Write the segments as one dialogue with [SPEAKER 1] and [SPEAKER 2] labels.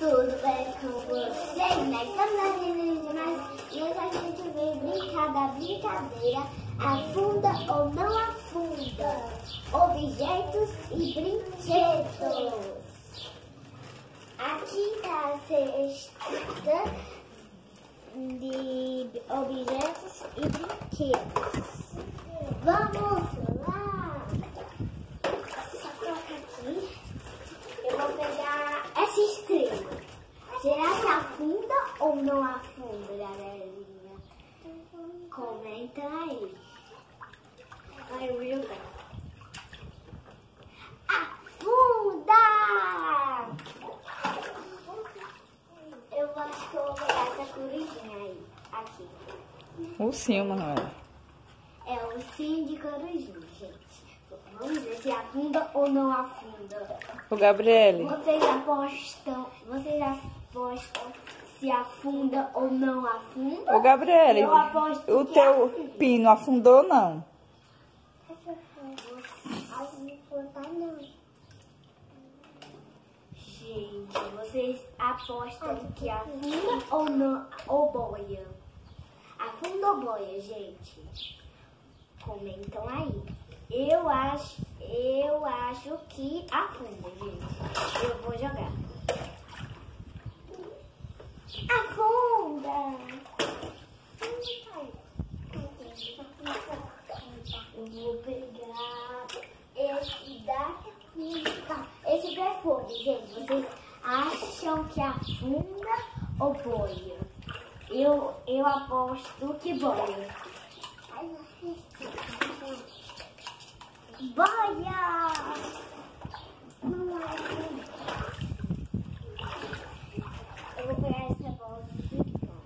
[SPEAKER 1] tudo bem com vocês? Nessa mais e hoje a gente vem brincar da brincadeira afunda ou não afunda, objetos e brinquedos. Aqui está a cesta de objetos e brinquedos. Vamos lá! Só colocar aqui. Eu vou pegar essa estrela. Será que afunda ou não afunda, galerinha? Comenta aí. Aí eu vou jogar. Afunda! Eu acho que eu vou pegar essa corujinha aí. Aqui.
[SPEAKER 2] Ursinho, Manuela.
[SPEAKER 1] É o ursinho de corujinha, gente. Vamos ver se afunda ou não afunda.
[SPEAKER 2] O Gabriele.
[SPEAKER 1] Vocês apostam se afunda ou não afunda?
[SPEAKER 2] O Gabriele,
[SPEAKER 1] Eu aposto
[SPEAKER 2] o
[SPEAKER 1] que
[SPEAKER 2] teu
[SPEAKER 1] afunda.
[SPEAKER 2] pino afundou ou não?
[SPEAKER 1] Gente, vocês apostam que afunda ou não, ou boia? Afunda ou boia, gente? Comentam aí. Eu acho que afunda, gente. Eu vou jogar. Afunda! Eu vou pegar esse daqui. Esse perfume, gente. Vocês acham que afunda ou boia? Eu aposto que boia. Boia! Eu vou pegar essa bola de ping-pong.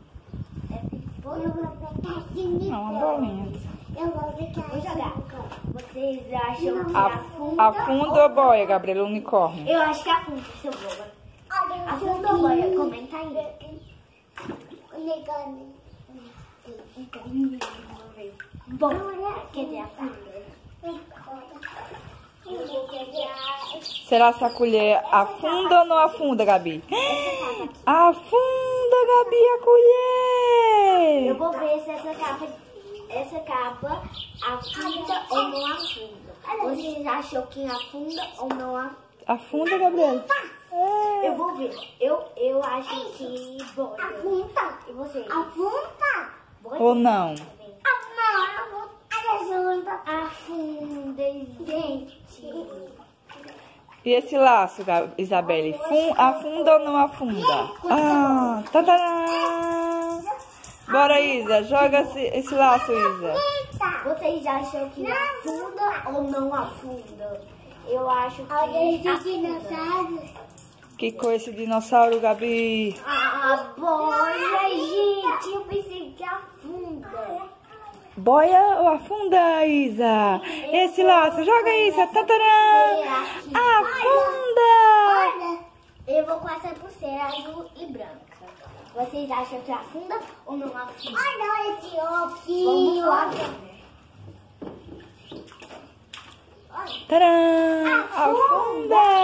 [SPEAKER 1] Eu vou pegar assim.
[SPEAKER 2] Não, uma bolinha.
[SPEAKER 1] Eu vou pegar. Vou jogar. Vocês acham que afunda?
[SPEAKER 2] Afunda ou boia, Gabriele, unicórnio?
[SPEAKER 1] Eu acho que afunda, seu boba. Afunda ou boia? Comenta aí. Boia. Quer dizer, afunda. Eu vou pegar.
[SPEAKER 2] Será que a colher afunda ou não afunda, Gabi? Afunda, Gabi, a colher!
[SPEAKER 1] Eu vou ver se essa capa afunda ou não afunda. Vocês acham que afunda ou não afunda?
[SPEAKER 2] Afunda, Gabriele?
[SPEAKER 1] Eu vou ver. Eu acho que boia. Afunda. E você? Afunda. Boia?
[SPEAKER 2] Ou não?
[SPEAKER 1] Afunda, gente.
[SPEAKER 2] E esse laço, Isabelle? Afunda ou não afunda? Ah, tadã! Bora, Isa, joga esse laço, Isa.
[SPEAKER 1] Vocês acham que afunda ou não afunda? Eu acho que afunda.
[SPEAKER 2] Que coisa esse dinossauro, Gabi?
[SPEAKER 1] Boia, gente. Eu pensei que afunda.
[SPEAKER 2] Boia ou afunda, Isa? Esse laço, joga, Isa. Tatarã! Afunda!
[SPEAKER 1] Eu vou com essa pulseira azul e branca. Vocês acham que afunda ou não afunda? Olha esse óculos. Vamos lá,
[SPEAKER 2] Tcharam! Afunda!